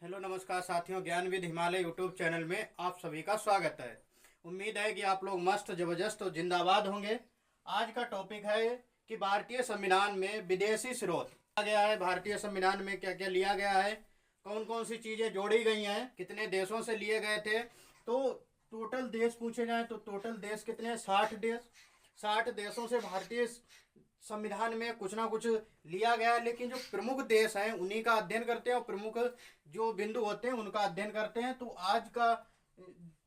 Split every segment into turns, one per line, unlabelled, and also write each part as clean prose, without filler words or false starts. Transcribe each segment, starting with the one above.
Hello नमस्कार साथियों, Gyanvid Himalaya YouTube channel में आप सभी का स्वागत है। उम्मीद है कि आप लोग मस्त जबरदस्त और जिंदाबाद होंगे। आज का टॉपिक है कि भारतीय संविधान में विदेशी स्रोत लिया गया है। भारतीय संविधान में क्या क्या लिया गया है, कौन कौन सी चीज़ें जोड़ी गई हैं, कितने देशों से लिए गए थे। तो टोटल देश पूछे जाए तो टोटल देश कितने हैं? 60 देश। 60 देशों से भारतीय संविधान में कुछ ना कुछ लिया गया है, लेकिन जो प्रमुख देश हैं उन्हीं का अध्ययन करते हैं और प्रमुख जो बिंदु होते हैं उनका अध्ययन करते हैं। तो आज का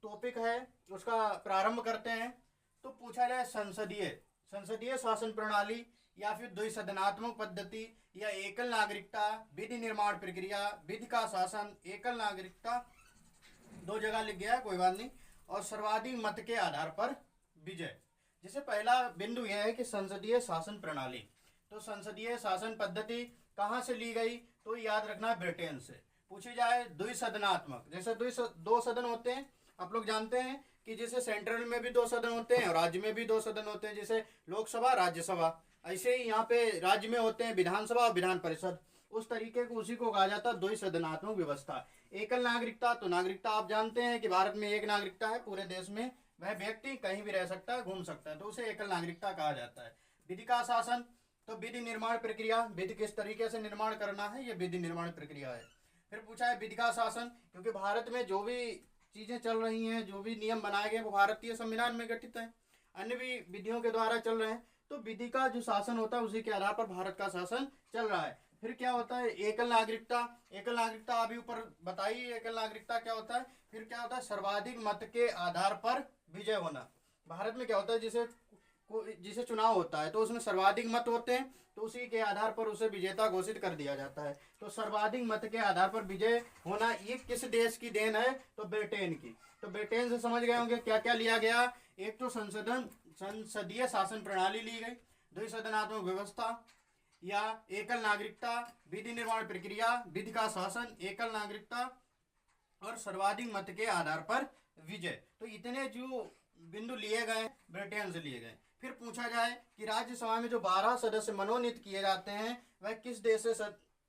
टॉपिक है, उसका प्रारंभ करते हैं। तो पूछा जाए संसदीय संसदीय शासन प्रणाली या फिर द्विसदनात्मक पद्धति या एकल नागरिकता, विधि निर्माण प्रक्रिया, विधि का शासन, एकल नागरिकता, दो जगह लिख गया है, कोई बात नहीं, और सर्वाधिक मत के आधार पर विजय। जैसे पहला बिंदु यह है कि संसदीय शासन प्रणाली। तो संसदीय शासन पद्धति कहाँ से ली गई? तो याद रखना ब्रिटेन से। पूछी जाए द्विसदनात्मक, जैसे दो सदन होते हैं, आप लोग जानते हैं कि जैसे सेंट्रल में भी दो सदन होते हैं और राज्य में भी दो सदन होते हैं, जैसे लोकसभा राज्यसभा। ऐसे ही यहाँ पे राज्य में होते हैं विधानसभा और विधान परिषद। उस तरीके को उसी को कहा जाता है द्विसदनात्मक व्यवस्था। एकल नागरिकता, तो नागरिकता आप जानते हैं कि भारत में एक नागरिकता है पूरे देश में, वह व्यक्ति कहीं भी रह सकता है, घूम सकता है, तो उसे एकल नागरिकता कहा जाता है। विधि का शासन, तो विधि निर्माण प्रक्रिया, विधि किस तरीके से निर्माण करना है, ये विधि निर्माण प्रक्रिया है। फिर पूछा है विधि का शासन, क्योंकि भारत में जो भी चीजें चल रही हैं, जो भी नियम बनाए गए वो भारतीय संविधान में गठित है, अन्य भी विधियों के द्वारा चल रहे हैं। तो विधि का जो शासन होता है उसी के आधार पर भारत का शासन चल रहा है। फिर क्या होता है? एकल नागरिकता। एकल नागरिकता अभी ऊपर बताइए एकल नागरिकता क्या होता है। फिर क्या होता है? सर्वाधिक मत के आधार पर विजय होना। भारत में क्या होता है, जिसे चुनाव होता है तो उसमें सर्वाधिक मत होते हैं, तो उसी के आधार पर उसे विजेता घोषित कर दिया जाता है। तो सर्वाधिक मत के आधार पर विजय होना, ये किस देश की देन है? तो ब्रिटेन की। तो ब्रिटेन से समझ गए होंगे क्या क्या लिया गया। एक तो संसदीय शासन प्रणाली ली गई, द्विसदनात्मक व्यवस्था या एकल नागरिकता, विधि निर्माण प्रक्रिया, विधि का शासन, एकल नागरिकता और सर्वाधिक मत के आधार पर विजय। तो इतने जो बिंदु लिए गए ब्रिटेन से लिए गए। फिर पूछा जाए कि राज्यसभा में जो 12 सदस्य मनोनीत किए जाते हैं वह किस देश से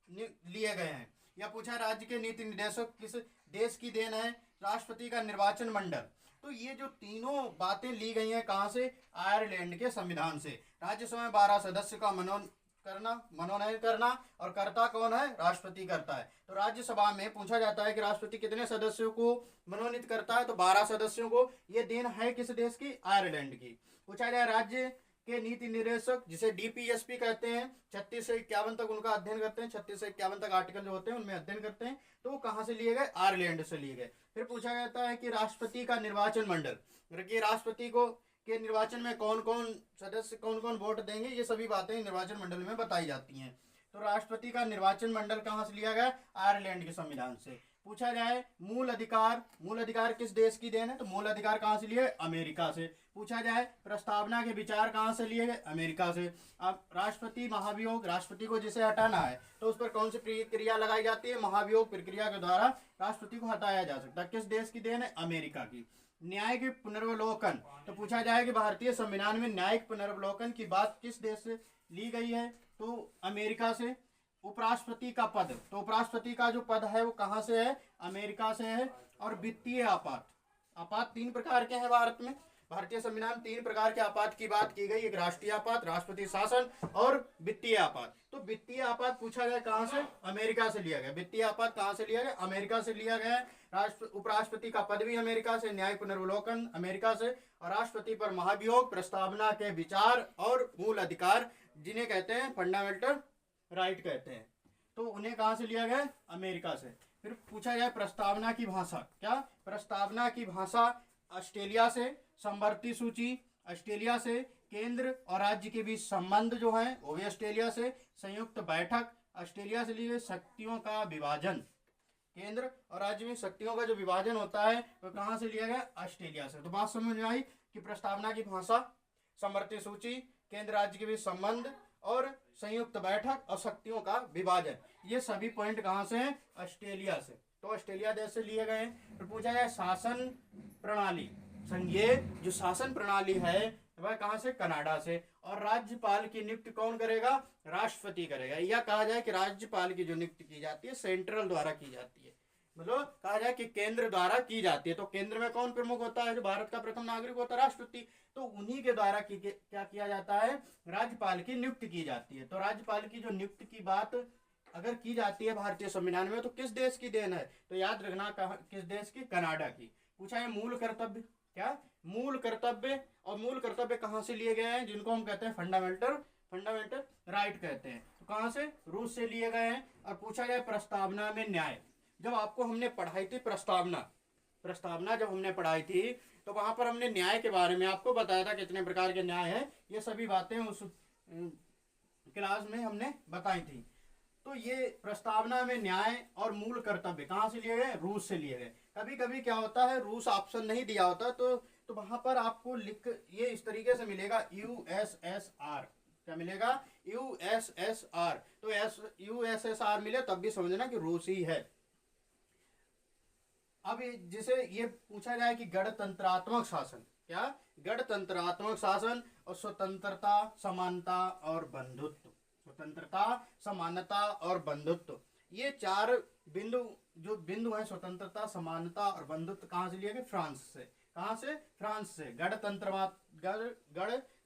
लिए गए हैं, या पूछा राज्य के नीति निर्देशक किस देश की देन है, राष्ट्रपति का निर्वाचन मंडल। तो ये जो तीनों बातें ली गई हैं कहाँ से? आयरलैंड के संविधान से। राज्यसभा में 12 सदस्य का मनोनयन करना, और करता कौन है? राष्ट्रपति करता है। तो राज्यसभा में पूछा जाता है कि राष्ट्रपति कितने सदस्यों को मनोनीत करता है, तो 12 सदस्यों को। ये देन है किस देश की? आयरलैंड की। पूछा जाए राज्य के नीति निर्देशक, जिसे डीपीएसपी कहते हैं, 36 से 51 तक उनका अध्ययन करते हैं, 36 से 51 तक आर्टिकल जो होते हैं उनमें अध्ययन करते हैं, तो वो कहाँ से लिए गए? आयरलैंड से लिए गए। फिर पूछा जाता है कि राष्ट्रपति का निर्वाचन मंडल, राष्ट्रपति को के निर्वाचन में कौन कौन सदस्य कौन कौन वोट देंगे, ये सभी बातें निर्वाचन मंडल में बताई जाती हैं। तो राष्ट्रपति का निर्वाचन मंडल कहाँ से लिया गया? आयरलैंड के संविधान से। पूछा जाए मूल अधिकार किस देश की देन है, तो मूल अधिकार कहाँ से लिए? अमेरिका से। पूछा जाए प्रस्तावना के विचार कहाँ से लिए गए? अमेरिका से। अब राष्ट्रपति महाभियोग, राष्ट्रपति को जिसे हटाना है तो उस पर कौन सी प्रक्रिया लगाई जाती है? महाभियोग प्रक्रिया के द्वारा राष्ट्रपति को हटाया जा सकता है। किस देश की देन है? अमेरिका की। न्यायिक पुनर्वलोकन, तो पूछा जाए कि भारतीय संविधान में न्यायिक पुनर्वलोकन की बात किस देश से ली गई है, तो अमेरिका से। उपराष्ट्रपति का पद, तो उपराष्ट्रपति का जो पद है वो कहाँ से है? अमेरिका से है। और वित्तीय आपात, आपात 3 प्रकार के हैं भारत में। भारतीय संविधान 3 प्रकार के आपात की बात की गई, एक राष्ट्रीय आपात, राष्ट्रपति शासन और वित्तीय आपात। तो वित्तीय आपात पूछा गया कहाँ से? अमेरिका से लिया गया। वित्तीय आपात कहाँ से लिया गया? अमेरिका से लिया गया। उपराष्ट्रपति का पद भी अमेरिका से, न्यायिक पुनर्वलोकन अमेरिका से, और राष्ट्रपति पर महाभियोग, प्रस्तावना के विचार और मूल अधिकार, जिन्हें कहते हैं फंडामेंटल राइट कहते हैं, तो उन्हें कहाँ से लिया गया? अमेरिका से। फिर पूछा जाए प्रस्तावना की भाषा, क्या प्रस्तावना की भाषा? ऑस्ट्रेलिया से। समवर्ती सूची ऑस्ट्रेलिया से। केंद्र और राज्य के बीच संबंध जो है वो भी ऑस्ट्रेलिया से। संयुक्त बैठक ऑस्ट्रेलिया से ली गई। शक्तियों का विभाजन, केंद्र और राज्य में शक्तियों का जो विभाजन होता है वो कहाँ से लिया गया? ऑस्ट्रेलिया से। तो बात समझ में आई कि प्रस्तावना की भाषा, समवर्ती सूची, केंद्र राज्य के बीच संबंध और संयुक्त बैठक और शक्तियों का विभाजन, ये सभी पॉइंट कहाँ से हैं? ऑस्ट्रेलिया से। तो ऑस्ट्रेलिया देश से लिए गए हैं। फिर पूछा जाए शासन प्रणाली, ये जो शासन प्रणाली है वह कहाँ से? कनाडा से। और राज्यपाल की नियुक्ति कौन करेगा? राष्ट्रपति करेगा। या कहा जाए कि राज्यपाल की जो नियुक्ति की जाती है सेंट्रल द्वारा की जाती है। मतलब कहा जाए कि केंद्र द्वारा की जाती है। तो केंद्र में कौन प्रमुख होता है? जो भारत का प्रथम नागरिक होता है, राष्ट्रपति। तो उन्हीं के द्वारा क्या किया जाता है? राज्यपाल की नियुक्ति की जाती है। तो राज्यपाल की जो नियुक्ति की बात अगर की जाती है भारतीय संविधान में, तो किस देश की देन है? तो याद रखना, किस देश की? कनाडा की। पूछा है मूल कर्तव्य, क्या मूल कर्तव्य, और मूल कर्तव्य कहाँ से लिए गए हैं? जिनको हम कहते हैं फंडामेंटल राइट कहते हैं। तो कहाँ से? रूस से लिए गए हैं। और पूछा जाए प्रस्तावना में न्याय, जब आपको हमने पढ़ाई थी प्रस्तावना जब हमने पढ़ाई थी, तो वहां पर हमने न्याय के बारे में आपको बताया था कितने प्रकार के न्याय है। ये सभी बातें उस क्लास में हमने बताई थी। तो ये प्रस्तावना में न्याय और मूल कर्तव्य कहाँ से लिए गए? रूस से लिए गए। कभी कभी क्या होता है, रूस ऑप्शन नहीं दिया होता, तो वहां पर आपको लिख ये इस तरीके से मिलेगा, USSR। क्या मिलेगा? USSR। तो USSR मिले तब भी समझना कि रूस ही है। अब जिसे ये पूछा जाए कि गणतंत्रात्मक शासन, क्या? गणतंत्रात्मक शासन और स्वतंत्रता, समानता और बंधुत्व। स्वतंत्रता, समानता और बंधुत्व, ये चार जो बिंदु है, स्वतंत्रता, समानता और बंधुत्व, कहाँ से लिए गए? फ्रांस से। कहाँ से? फ्रांस से।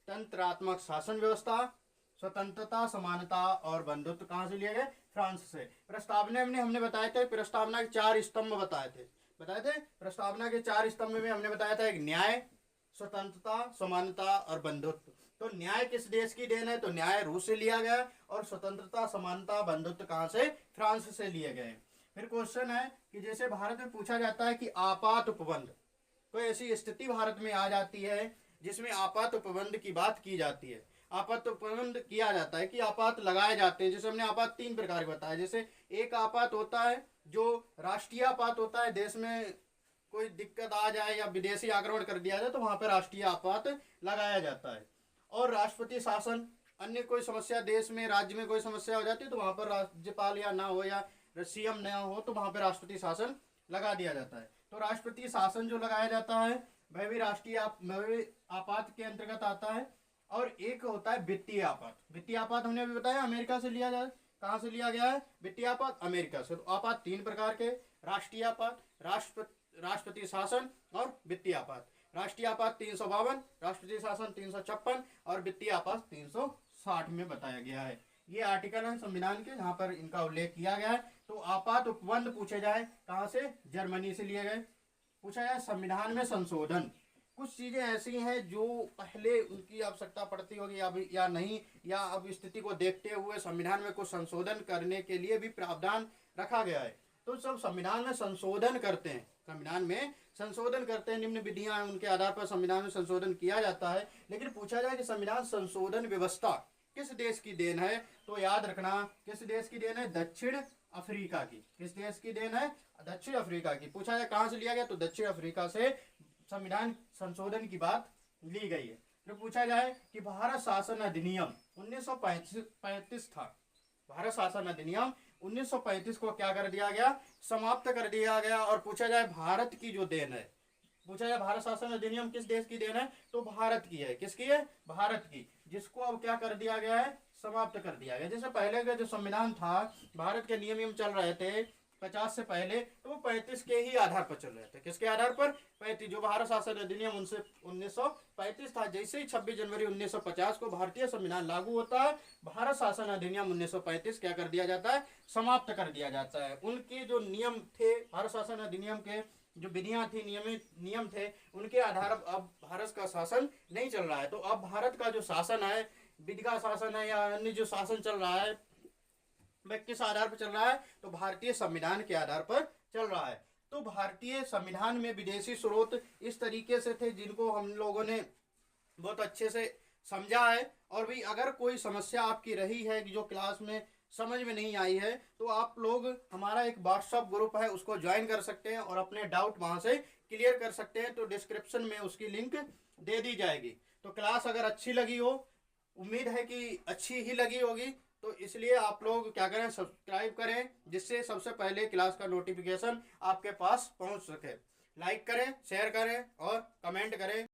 गणतंत्रात्मक शासन व्यवस्था, स्वतंत्रता, समानता और बंधुत्व कहाँ से लिए गए? फ्रांस से। प्रस्तावना में हमने बताया था, प्रस्तावना के 4 स्तंभ बताए थे। प्रस्तावना के 4 स्तंभ में हमने बताया था, एक न्याय, स्वतंत्रता, समानता और बंधुत्व। तो न्याय किस देश की देन है? तो न्याय रूस से लिया गया, और स्वतंत्रता, समानता, बंधुत्व कहाँ से? फ्रांस से लिए गए। फिर क्वेश्चन है कि जैसे भारत में पूछा जाता है कि आपात उपबंध, कोई ऐसी स्थिति भारत में आ जाती है जिसमें आपात उपबंध की बात की जाती है, आपात उपबंध किया जाता है कि आपात लगाए जाते हैं। जैसे हमने आपात 3 प्रकार के बताया। जैसे एक आपात होता है जो राष्ट्रीय आपात होता है, देश में कोई दिक्कत आ जाए या विदेशी आक्रमण कर दिया जाए तो वहां पर राष्ट्रीय आपात लगाया जाता है। और राष्ट्रपति शासन, अन्य कोई समस्या देश में, राज्य में कोई समस्या हो जाती है तो वहां पर राज्यपाल या ना हो या सीएम ना हो तो वहां पर राष्ट्रपति शासन लगा दिया जाता है। तो राष्ट्रपति शासन जो लगाया जाता है वह भी राष्ट्रीय आपात के अंतर्गत आता है। और एक होता है वित्तीय आपात। वित्तीय आपात हमने अभी बताया अमेरिका से लिया जाए। कहाँ से लिया गया है? वित्तीय आपात अमेरिका से। तो आपात 3 प्रकार के, राष्ट्रीय आपात, राष्ट्रपति शासन और वित्तीय आपात। राष्ट्रीय आपात 352, राष्ट्रपति शासन 356 और वित्तीय आपात 360 में बताया गया है। ये आर्टिकल है संविधान के जहाँ पर इनका उल्लेख किया गया है। तो आपात उपबंध पूछे जाए कहाँ से? जर्मनी से लिए गए। पूछा जाए संविधान में संशोधन, कुछ चीजें ऐसी हैं जो पहले उनकी आवश्यकता पड़ती होगी या नहीं, या अब स्थिति को देखते हुए संविधान में कुछ संशोधन करने के लिए भी प्रावधान रखा गया है। तो सब संविधान में संशोधन करते हैं, निम्न विधियां हैं, उनके आधार पर संविधान में संशोधन किया जाता है। लेकिन पूछा जाए कि संविधान संशोधन व्यवस्था किस देश की देन है, तो याद रखना किस देश की देन है? दक्षिण अफ्रीका की। किस देश की देन है? दक्षिण अफ्रीका की। पूछा जाए कहाँ से लिया गया, तो दक्षिण अफ्रीका से संविधान संशोधन की बात ली गई है। तो पूछा जाए कि भारत शासन अधिनियम 1935 था। भारत शासन अधिनियम 1935 को क्या कर दिया गया? समाप्त कर दिया गया। और पूछा जाए भारत की जो देन है, पूछा जाए भारत शासन अधिनियम किस देश की देन है, तो भारत की है। किसकी है? भारत की, जिसको अब क्या कर दिया गया है? समाप्त कर दिया गया। जैसे पहले का जो संविधान था, भारत के नियम चल रहे थे 50 से पहले, तो वो 35 के ही आधार पर चल रहे थे। किसके आधार पर? 35। जो भारत शासन अधिनियम उनसे 1935 था। जैसे ही 26 जनवरी 1950 को भारतीय संविधान लागू होता है, भारत शासन अधिनियम 1935 क्या कर दिया जाता है? समाप्त कर दिया जाता है। उनके जो नियम थे भारत शासन अधिनियम के, जो विधियां थी, नियम थे, उनके आधार अब भारत का शासन नहीं चल रहा है। तो अब भारत का जो शासन है, विधि का शासन है या अन्य जो शासन चल रहा है, वह किस आधार पर चल रहा है? तो भारतीय संविधान के आधार पर चल रहा है। तो भारतीय संविधान में विदेशी स्रोत इस तरीके से थे जिनको हम लोगों ने बहुत अच्छे से समझा है। और भी अगर कोई समस्या आपकी रही है कि जो क्लास में समझ में नहीं आई है, तो आप लोग हमारा एक व्हाट्सएप ग्रुप है उसको ज्वाइन कर सकते हैं और अपने डाउट वहां से क्लियर कर सकते हैं। तो डिस्क्रिप्शन में उसकी लिंक दे दी जाएगी। तो क्लास अगर अच्छी लगी हो, उम्मीद है कि अच्छी ही लगी होगी, तो इसलिए आप लोग क्या करें? सब्सक्राइब करें, जिससे सबसे पहले क्लास का नोटिफिकेशन आपके पास पहुंच सके। लाइक करें, शेयर करें और कमेंट करें।